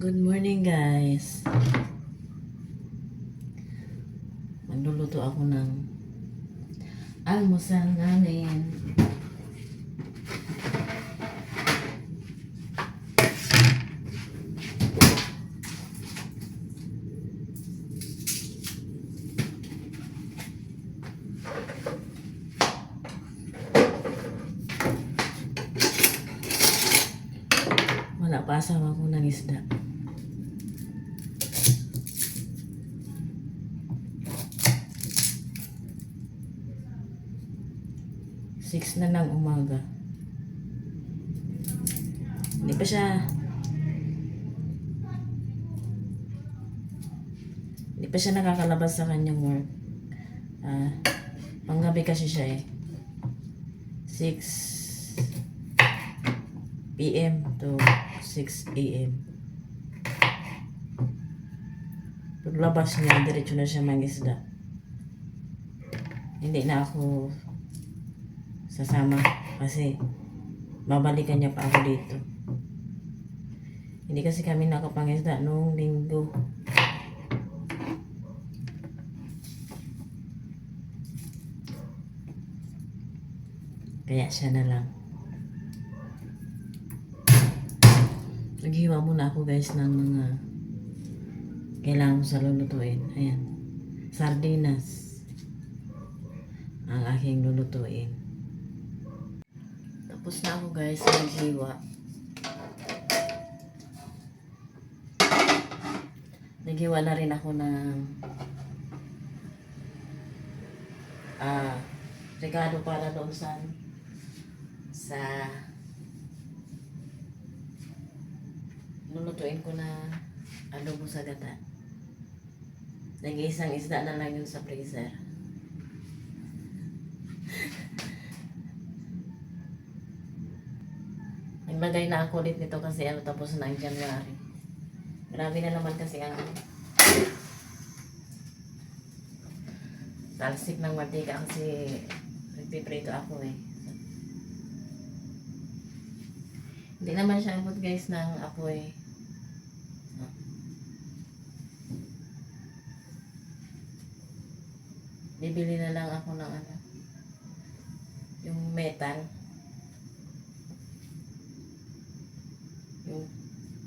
Good morning guys. Magluluto ako ng almusal namin. Wala pa asawa ko ng isda. Six na ng umaga. Hindi pa siya nakakalabas sa kanyang work. Panggabi kasi siya eh. 6 p.m. to 6 a.m. Paglabas niya, diretso na siya mag-isda. Hindi na ako sasama kasi babalikan niya pa ako dito. Hindi kasi kami nakapangisda noong linggo. Kaya siya na lang. Naghiwa muna ako guys ng mga kailangan ko sa lulutuin. Ayan. Sardinas ang aking lulutuin. Tapos na ako guys naghiwa. Naghiwa na rin ako ng regalo para doon sa lulutuin ko na adobo sa gata. Nag-iisang isda na lang yun sa freezer. Naglagay na ako ulit nito kasi tapos na ang January. Grabe na naman kasi ang talsik ng mantika kasi nagpiprito ako eh. Hindi naman siya abot guys ng apoy. Bibili na lang ako ng yung metal.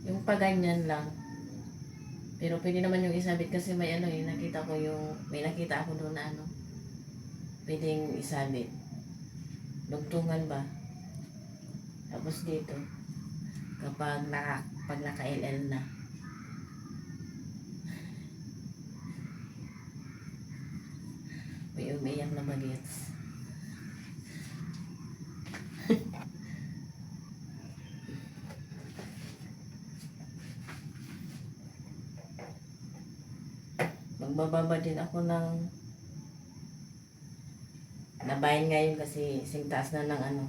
Yung paganyan lang. Pero pwede naman yung isabit kasi may nakita ko may nakita ako doon na pwedeng isabit. Dugtungan ba? Tapos dito, pag naka-LL na. May umiyak na bagets. Magbababa din ako ng nabayan ngayon kasi singtaas na ng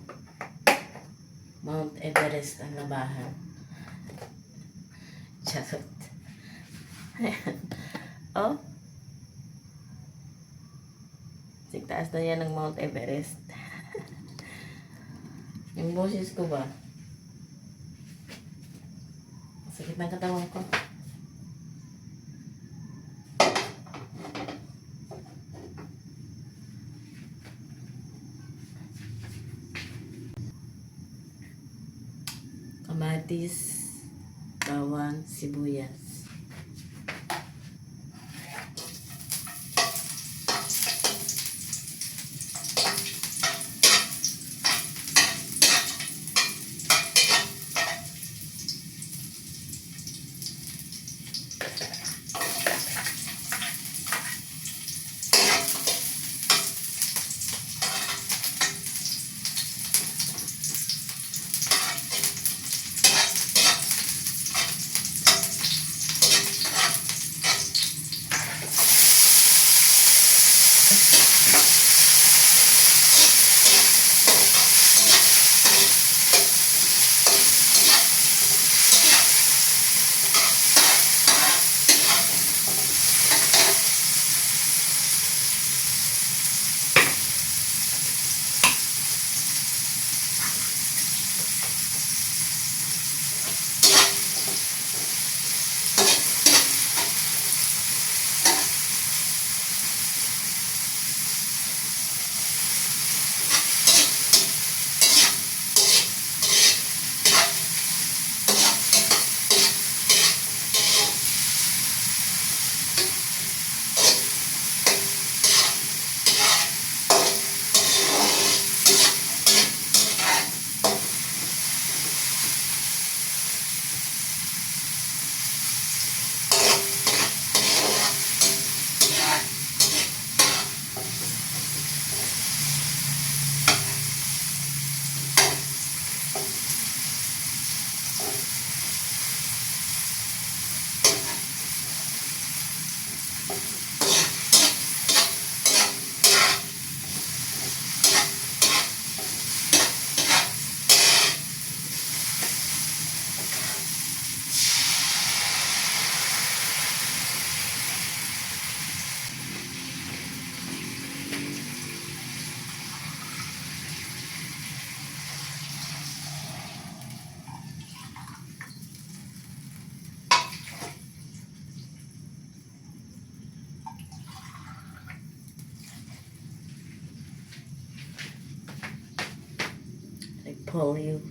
Mount Everest ang labahan. Charot. Oh. Singtaas na yan ng Mount Everest. Yung boses ko ba? Sakit ng katawan ko. Kamatis, bawang, sibuyas. call you.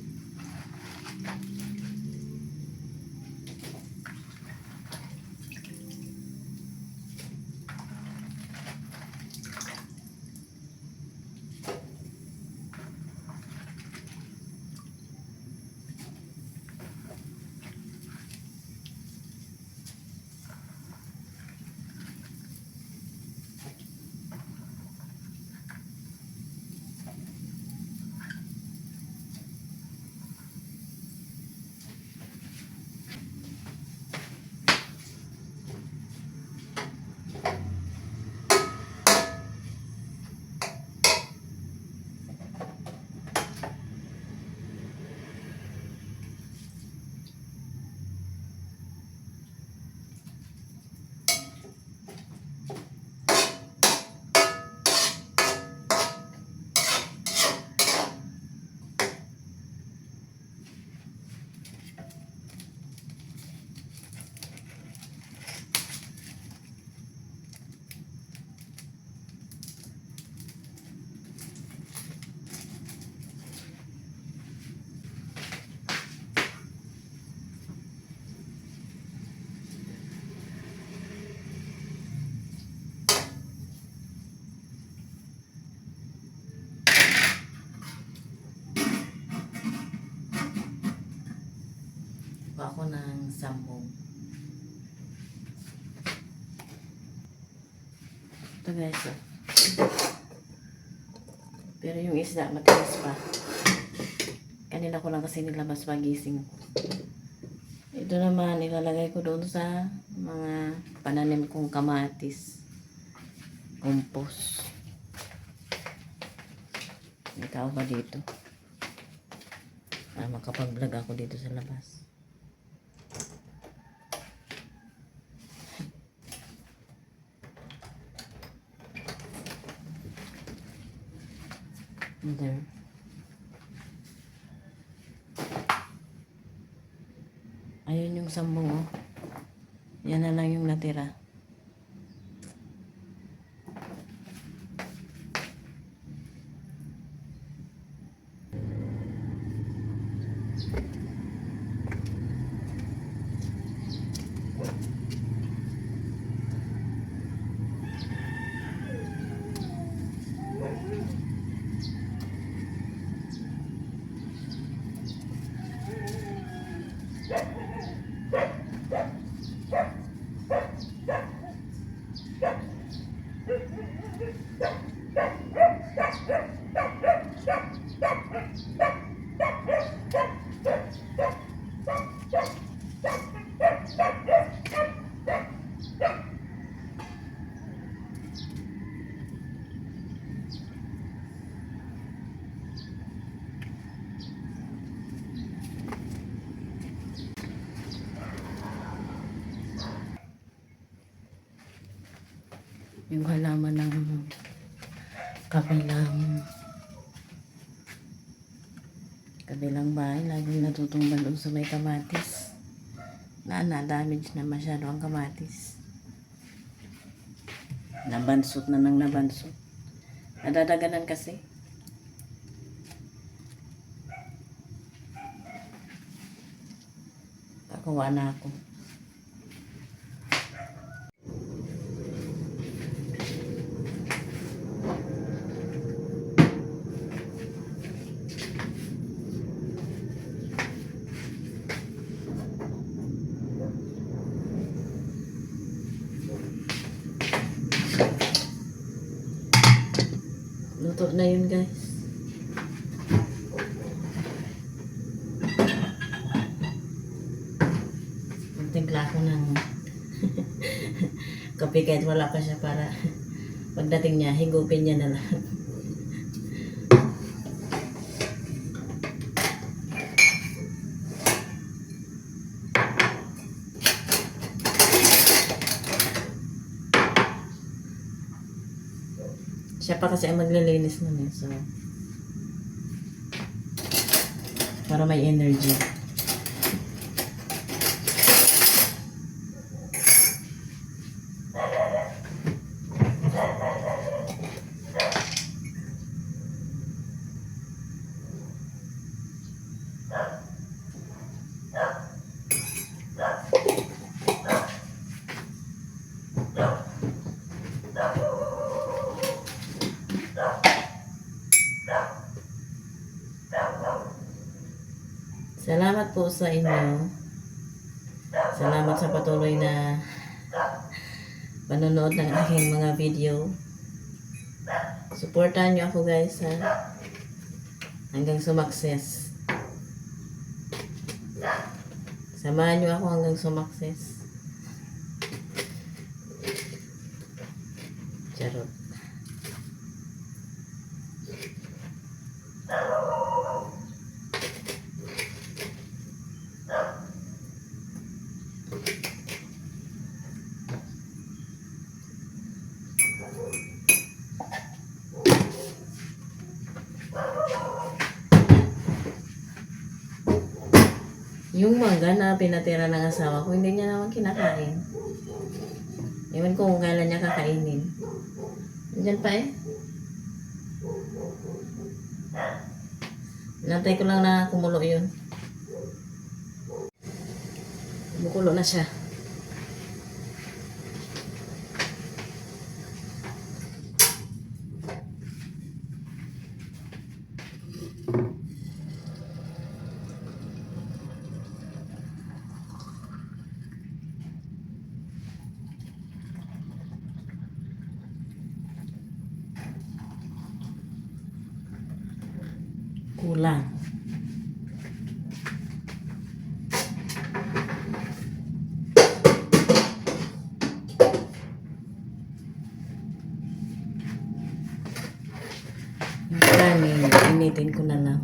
Ako ng sambong. Ito guys, oh. Pero yung isda matigas pa. Kanina ko lang kasi nilabas pagising. Ito naman ilalagay ko doon sa mga pananim kong kamatis. Compost. May tao ba dito? Makapag-vlog ako dito sa labas. There. Ayun yung sambong, oh. Yan na lang yung natira. Yung halaman ng kabilang bahay, laging natutumban doon sa may kamatis. Na-damage na masyado ang kamatis. Nabansot na ng nabansot. Nadadaganan kasi. Kakuha na ako. Luto na yun guys. Magtimpla ako ng kape kahit wala pa siya para pagdating niya, higupin niya na lang. Siya pa kasi ang maglilinis nun eh. So, para may energy. Salamat po sa inyo. Salamat sa patuloy na panonood ng aking mga video. Supportahan nyo ako guys ha. Hanggang sumakses. Samahan nyo ako hanggang sumakses. Charot. Yung mangga na pinatira ng asawa ko, hindi niya naman kinakain. Ewan ko kung kailan niya kakainin. Diyan pa eh. Nantay ko lang na kumulo yun. Kumukulo na siya. Kulang. Yung kanin, initin ko na lang.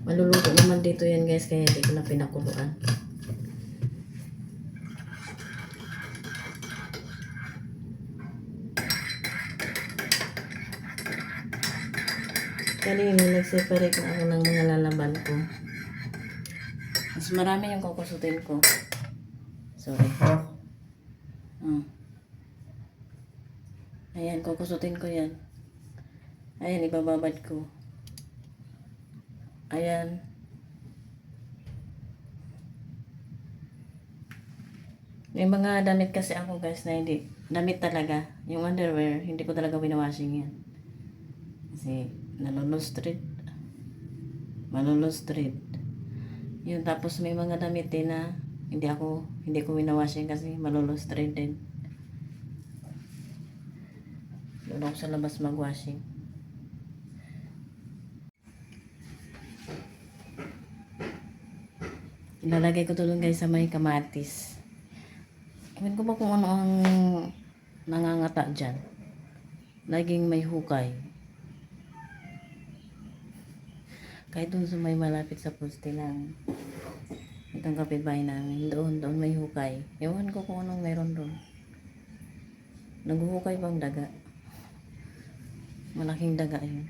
Maluluto naman dito yan guys, kaya hindi ko na pinakuluan. Kanina nag-separate na ako ng mga lalaban ko. Mas marami yung kukusutin ko. Sorry. Ayan, kukusutin ko yan. Ayan, ibababad ko. Ayan. May mga damit kasi ako guys na hindi. Damit talaga. Yung underwear, hindi ko talaga winawashing yan. Kasi nalulustrid. Malulustrid. Yun, tapos may mga damit din na hindi ko winawashing kasi malulustrid din. Doon ako sa labas magwashing. Ilalagay ko tulong guys sa may kamatis. Ewan ko ba kung ano ang nangangata dyan. Laging may hukay. Kahit dun sa may malapit sa poste ng itong kapitbahay namin. Doon may hukay. Ewan ko kung anong meron doon. Naghuhukay bang daga? Malaking daga yun.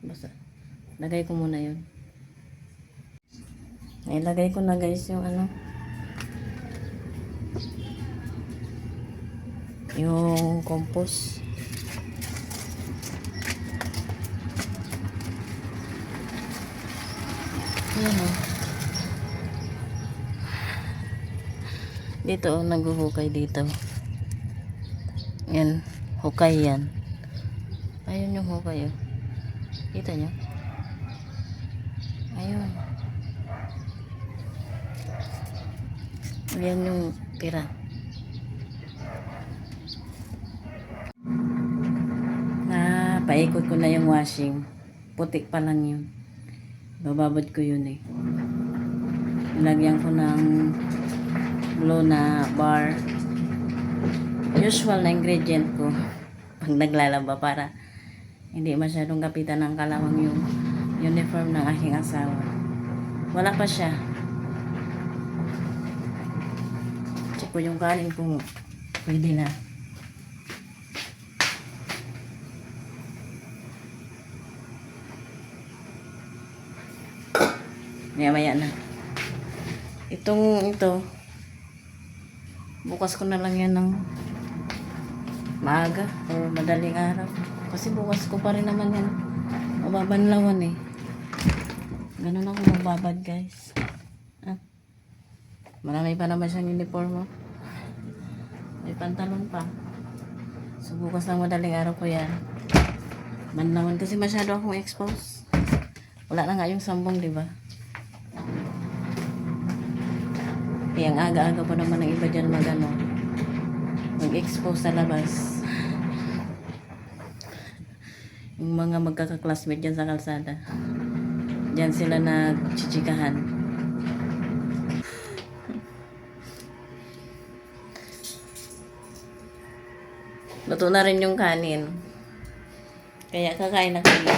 Basta, lagay ko muna yun. Ilagay ko na guys yung yung compost. Yan o. Dito o, naghuhukay dito. Yan, hukay yan. Ayun yung hukay o. Kita nyo? Ayun. Ayan yung tira. Paikot ko na yung washing. Putik pa lang yun. Bababad ko yun eh. Nilagyan ko ng blue na bar. Usual na ingredient ko. Pag naglalaba para hindi masyadong kapitan ng kalawang yung uniform ng aking asawa. Wala pa siya. Check ko yung kanin kung pwede na. Maya na. Ito, bukas ko na lang yan ng maaga or madaling araw. Kasi bukas ko pa rin naman yan. Mababanlawan eh. Ganun ako magbabad guys. Ah, marami pa naman siyang uniform mo. May pantalon pa. So bukas ng madaling araw ko yan. Banlawan kasi masyado akong expose. Wala na nga yung sambong, di ba? Eh, ang aga-aga pa naman ng iba dyan mag-expose sa labas. Yung mga magkaka-classmate dyan sa kalsada. Diyan sila nagchichikahan. Luto na rin yung kanin. Kaya kakain na kami.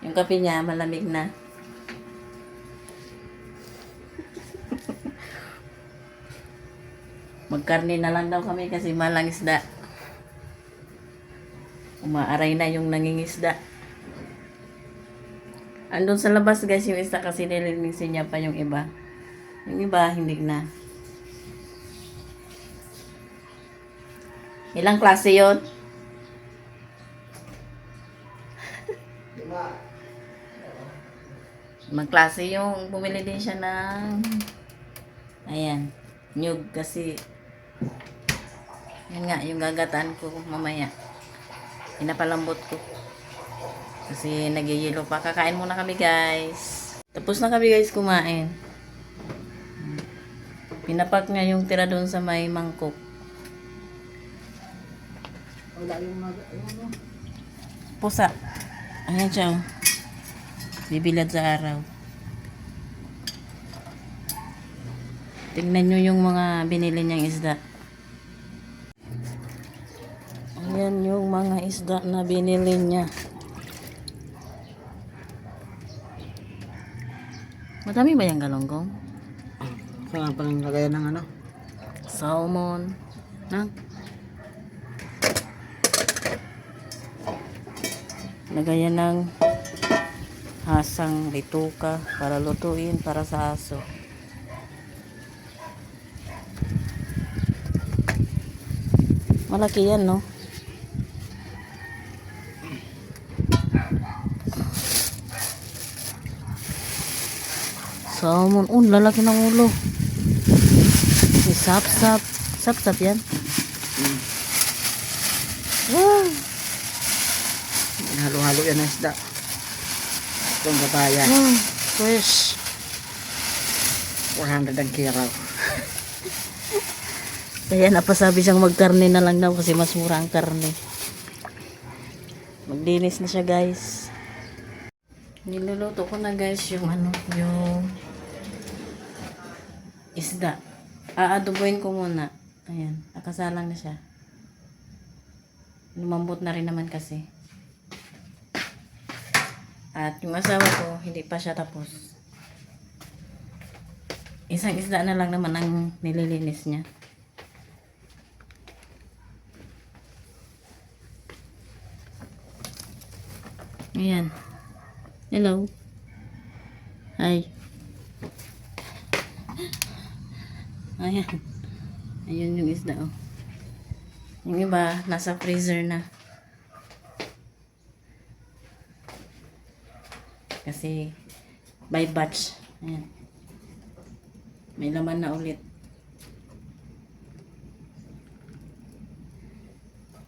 Yung kape niya malamig na. Magkarne na lang daw kami kasi malang isda. Umaaray na yung nangingisda. Andun sa labas guys yung isa kasi nilinisin niya pa yung iba. Yung iba hindi na. Ilang klase yun? Magklase yung bumili din siya ng ayan, nyug kasi yan nga yung gagataan ko mamaya. Pinapalambot ko. Kasi nagyayelo pa. Kakain muna kami guys. Tapos na kami guys kumain. Pinapak nga yung tira doon sa may mangkok. Wala yung ano. Pusa. Ayan siya oh. Bibilad sa araw. Tingnan nyo yung mga binili niyang isda. Ayan yung mga isda na binili niya. Madami ba yung galonggong? Saan pa lang lagayan ng ano? Salmon. Na? Lagayan ng hasang bituka para lutuin para sa aso. Malaki yan, no? Salmon. Lalaki ng ulo. Sap-sap. Sap-sap yan. Wow. Halo-halo yan ang isda. Itong papaya. Fresh. 400 ang kilo. Kaya napasabi siyang magkarne na lang daw kasi mas mura ang karne. Maglinis na siya guys. Niluluto ko na guys yung yung isda. Aadoboyin ko muna. Ayan, nakasalang na siya. Lumambot na rin naman kasi. At yung asawa ko, hindi pa siya tapos. Isang isda na lang naman ang nililinis niya. Ayan. Hello. Hi. Ayan. Ayun yung isda, oh. Yung iba, nasa freezer na. Kasi, by batch. Ayan. May laman na ulit.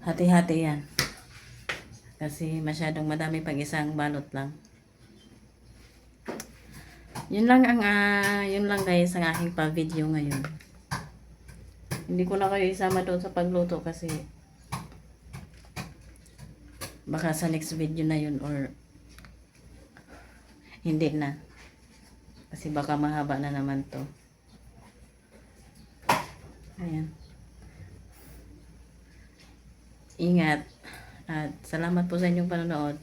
Hati-hati yan. Kasi masyadong madami pag isang balot lang. Yun lang guys ang aking pa-video ngayon. Hindi ko na kayo isama doon sa pagluto kasi baka sa next video na yun or hindi na. Kasi baka mahaba na naman to. Ayan. Ingat. At salamat po sa inyong panonood.